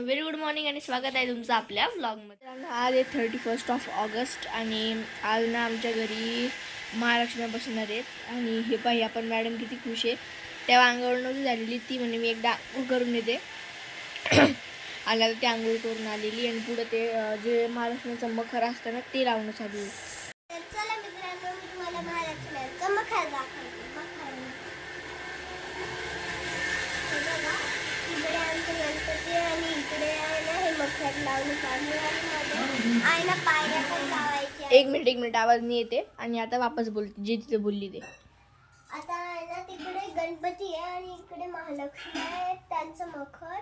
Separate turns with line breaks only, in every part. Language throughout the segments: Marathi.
व्हेरी गुड मॉर्निंग आणि स्वागत आहे तुमचं आपल्या व्लॉगमध्ये. आज आहे 31 ऑगस्ट आणि आज ना आमच्या घरी महालक्ष्मी बसणार आहेत आणि हे पाही आपण मॅडम किती खुश आहे. तेव्हा आंघोळ नव्हती झालेली, ती म्हणे मी एकदा आंघोळ करून येते आणि आता ती आंघोळ करून आलेली आणि पुढं ते जे महालक्ष्मीचं मखर असतं ना ते लावणं चालू आहे.
चला मित्रांनो, मी तुम्हाला महालक्ष्मीचं मखर दाखवते. इकडे आमचं गणपती आणि इकडे आहे ना हे मखर लावून चालू आहे ना, पायऱ्या पण लावायच्या.
एक मिनिट आवाज नाही येते आणि आता वापस बोलते जे तिथे बोलली ते.
आता आहे ना तिकडे गणपती आहे आणि इकडे महालक्ष्मी आहे, त्यांचं मखर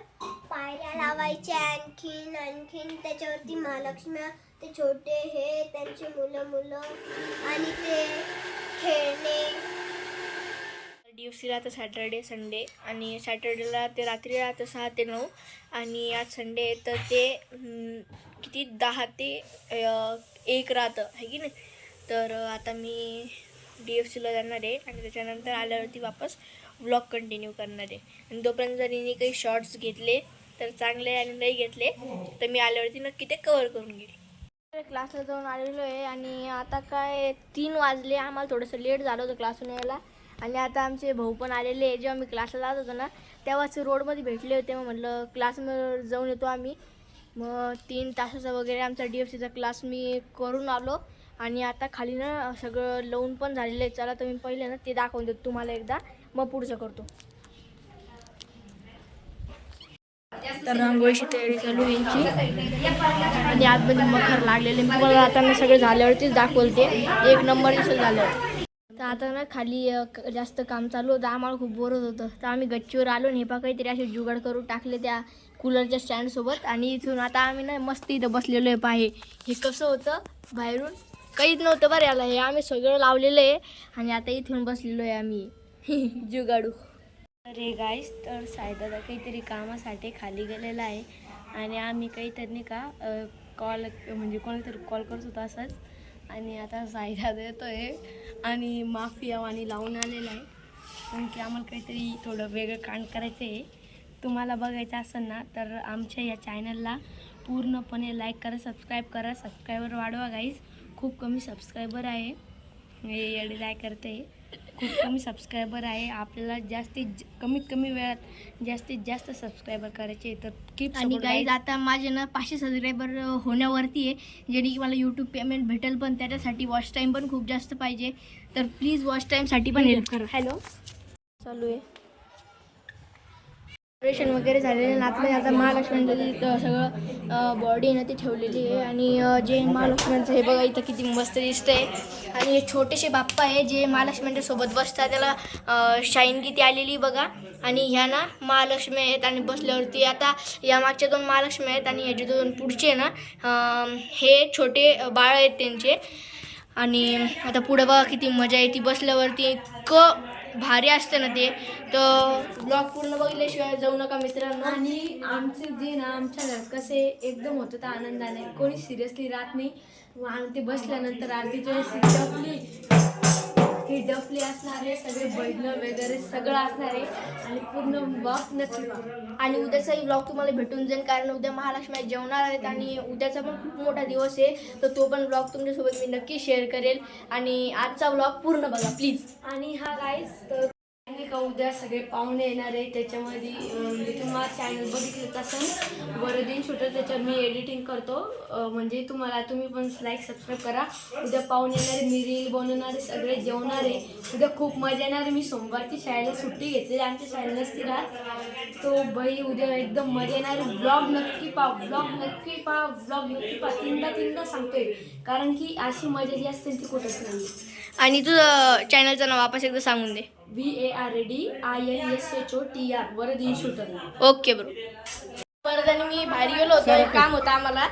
पायऱ्या लावायच्या. आणखीन त्याच्यावरती महालक्ष्मी ते छोटे हे त्यांचे मुलं आणि ते खेळणे.
DFC राहतं सॅटर्डे संडे आणि सॅटर्डेला ते रात्री राहतं 6 ते 9 आणि आज संडे आहे तर ते किती 10 ते 1 राहतं आहे की नाही. तर आता मी DFCला जाणार आहे आणि त्याच्यानंतर आल्यावरती वापस व्लॉग कंटिन्यू करणार आहे. आणि तोपर्यंत जर मी काही शॉर्ट्स घेतले तर चांगले आणि नाही घेतले तर मी आल्यावरती नक्की ते कवर करून घेईल. क्लासला जाऊन आलेलो आहे आणि आता काय 3 वाजले. आम्हाला थोडंसं लेट झालं होतं क्लासून यायला आणि आता आमचे भाऊ पण आलेले आहे. जेव्हा मी क्लासला जात होतो ना तेव्हाच रोडमध्ये भेटले होते. मग म्हटलं क्लासमध्ये जाऊन येतो आम्ही. मग 3 तासाचा वगैरे आमचा DFCचा क्लास मी करून आलो आणि आता खाली ना सगळं लावून पण झालेलं आहे. चला तर मी पहिले ना ते दाखवून देतो तुम्हाला एकदा, मग पुढचं करतो. तर रांगोळीची तयारी चालू आहे यांची आणि आतमध्ये मखर लागलेले. मला आता मी सगळं झाल्यावरतीच दाखवते, 1 नंबर दिसत झालं. तर आता ना खाली जास्त काम चालू होतं, आम्हाला खूप बोर होत होतं तर आम्ही गच्चीवर आलो आणि हे पा काहीतरी असे जुगाड करून टाकले त्या कूलरच्या स्टँडसोबत. आणि इथून आता आम्ही ना मस्त इथं बसलेलो आहे. पाहे हे कसं होतं, बाहेरून काहीच नव्हतं बरं याला, हे आम्ही सगळं लावलेलं आहे आणि आता इथून बसलेलो आहे आम्ही जुगाडू. अरे गाईस, तर साईदादा काहीतरी कामासाठी खाली गेलेला आहे आणि आम्ही काहीतरी नाही का कॉल म्हणजे कोणीतरी कॉल करत होतो असंच. आणि आता साईदादा येतो आहे आणि माफिया आणि लावून आलेला आहे कारण की आम्हाला काहीतरी थोडं वेगळं कांड करायचं आहे. तुम्हाला बघायचं असेल ना तर आमच्या या चॅनलला पूर्णपणे लाईक करा, सबस्क्राईब करा. सबस्क्रायबर वाढवा गाईस, खूप कमी सबस्क्रायबर आहे. हे एवढे लाईक करते, खूप कमी सबस्क्रायबर आहे. आपल्याला कमीत कमी वेळात जास्तीत जास्त सबस्क्रायबर करायचे. तर कीप. आणि गाईज आता माझे ना 500 सबस्क्रायबर होण्यावरती आहे, जेणे की मला यूट्यूब पेमेंट भेटेल, पण त्याच्यासाठी वॉच टाईम पण खूप जास्त पाहिजे. तर प्लीज वॉच टाईमसाठी पण हेल्प करा. हॅलो, चालू आहे ऑपरेशन वगैरे झालेले नातले. आता महालक्ष्मीचं सगळं बॉडी ना ती ठेवलेली आहे आणि जे महालक्ष्म्यांचं हे बघा इथं किती मस्त दिसतंय. आणि हे छोटेसे बाप्पा आहे जे महालक्ष्म्यांच्या सोबत बसतात, त्याला शाईन किती आलेली बघा. आणि ह्या ना महालक्ष्मी आहेत आणि बसल्यावरती आता या मागच्या 2 महालक्ष्मी आहेत आणि ह्याचे 2 पुढचे ना हे छोटे बाळ आहेत त्यांचे. आणि आता पुढं बघा किती मजा येते बसल्यावरती, इतकं भारी असतं ना ते. तर ब्लॉग पूर्ण बघितल्याशिवाय जाऊ नका मित्रांनो.
आणि आमचे जे ना आमच्या घरात कसे एकदम होतं तर आनंदाने, कोणी सिरियसली राहत नाही. आणि ते बसल्यानंतर आरतीच्या ही डफली असणार आहे, सगळे बैठणं वगैरे सगळं असणार आहे आणि पूर्ण ब्लॉग नक्की बघा.
आणि उद्याचाही ब्लॉग तुम्हाला भेटून जाईल कारण उद्या महालक्ष्मी जेवणार आहेत आणि उद्याचा पण खूप मोठा दिवस आहे. तर तो पण ब्लॉग तुमच्यासोबत मी नक्की शेअर करेल आणि आजचा ब्लॉग पूर्ण बघा प्लीज.
आणि हा गाईस तर का उद्या सगळे पाहुणे येणार आहे, त्याच्यामध्ये मी तुम्हाला चॅनल बघितलंच असेल वरदीन शूटर, त्याच्यावर मी एडिटिंग करतो. म्हणजे तुम्ही पण लाईक सबस्क्राईब करा. उद्या पाहुणे येणारे, मी रील बनवणारे, सगळे जेवणारे, उद्या खूप मजा येणार आहे. मी सोमवारची शाळेला सुट्टी घेतलेली, आमच्या शाळेला नसती राहत तो बाई उद्या एकदम मजा येणार. ब्लॉग नक्की पहा, ब्लॉग नक्की पहा. तीनदा सांगतोय कारण की अशी मजा जी असते ती कुठंच नाही.
आणि तुझं चॅनलचं नाव वापस एकदा सांगून दे.
VARDINSHOTR वरदीन शूटर.
Okay bro. परत आणि मी बाहेर गेलो होतो, काम होतं आम्हाला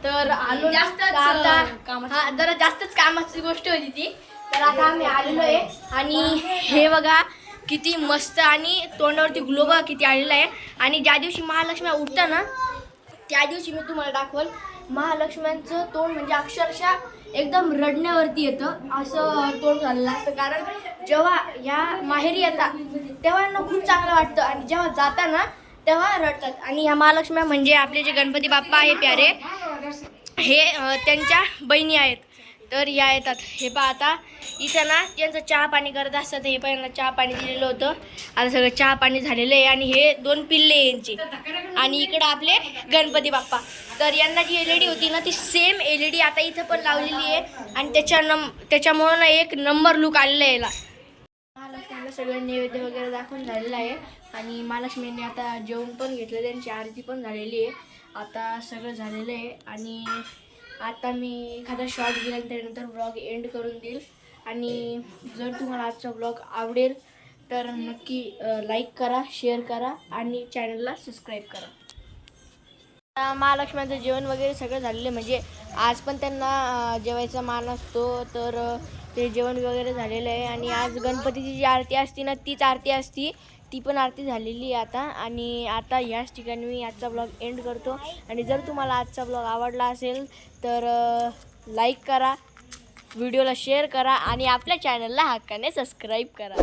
तर आलो जास्त आता जरा जास्तच कामाची गोष्ट होती ती. तर आता आम्ही आलेलो आहे आणि हे बघा किती मस्त आणि तोंडावरती ग्लो बघा किती आलेला आहे. आणि ज्या दिवशी महालक्ष्मी उठता ना त्या दिवशी मी तुम्हाला दाखवल महालक्ष्म्यांचं तोंड म्हणजे अक्षरशः एकदम रडण्यावरती येतं असं तोंड झालेलं असतं. कारण जेव्हा ह्या माहेरी येतात तेव्हा ना खूप चांगलं वाटतं आणि जेव्हा जाता ना तेव्हा रडतात. आणि ह्या महालक्ष्म्या म्हणजे आपले जे गणपती बाप्पा आहे प्यारे, हे त्यांच्या बहिणी आहेत. तर या येतात. हे पहा आता इथं ना यांचं चहा पाणी करत असतात. हे पण यांना चहा पाणी दिलेलं होतं. आता सगळं चहा पाणी झालेलं आहे. आणि हे 2 पिल्ले यांची. आणि इकडं आपले गणपती बाप्पा. तर यांना जी LED होती ना ती सेम LED आता इथं पण लावलेली आहे. आणि त्याच्यामुळं ना एक नंबर लुक आलेला आहे याला. महालक्ष्मीला सगळं नैवेद्य वगैरे दाखवून झालेलं आहे. आणि महालक्ष्मींनी आता जेवण पण घेतलं, त्यांची आरती पण झालेली आहे. आता सगळं झालेलं आहे. आणि आता मी एखादा शॉर्ट घेईल आणि त्यानंतर व्लॉग एंड करून देईल. आणि जर तुम्हाला आजचा व्लॉग आवडेल तर नक्की लाईक करा, शेअर करा आणि चॅनलला सबस्क्राईब करा. महालक्ष्म्यांचं जेवण वगैरे सगळं झालेलं आहे. म्हणजे आज पण त्यांना जेवायचा मान असतो. तर ते जेवण वगैरे झालेलं आहे. आणि आज गणपतीची जी आरती असते ना तीच आरती असती. ती पण आरती झालेली आहे आता. आणि आता ह्याच ठिकाणी मी आजचा ब्लॉग एंड करतो. आणि जर तुम्हाला आजचा ब्लॉग आवडला असेल तर लाईक करा, व्हिडिओला शेअर करा आणि आपल्या चॅनलला हक्काने सबस्क्राईब करा.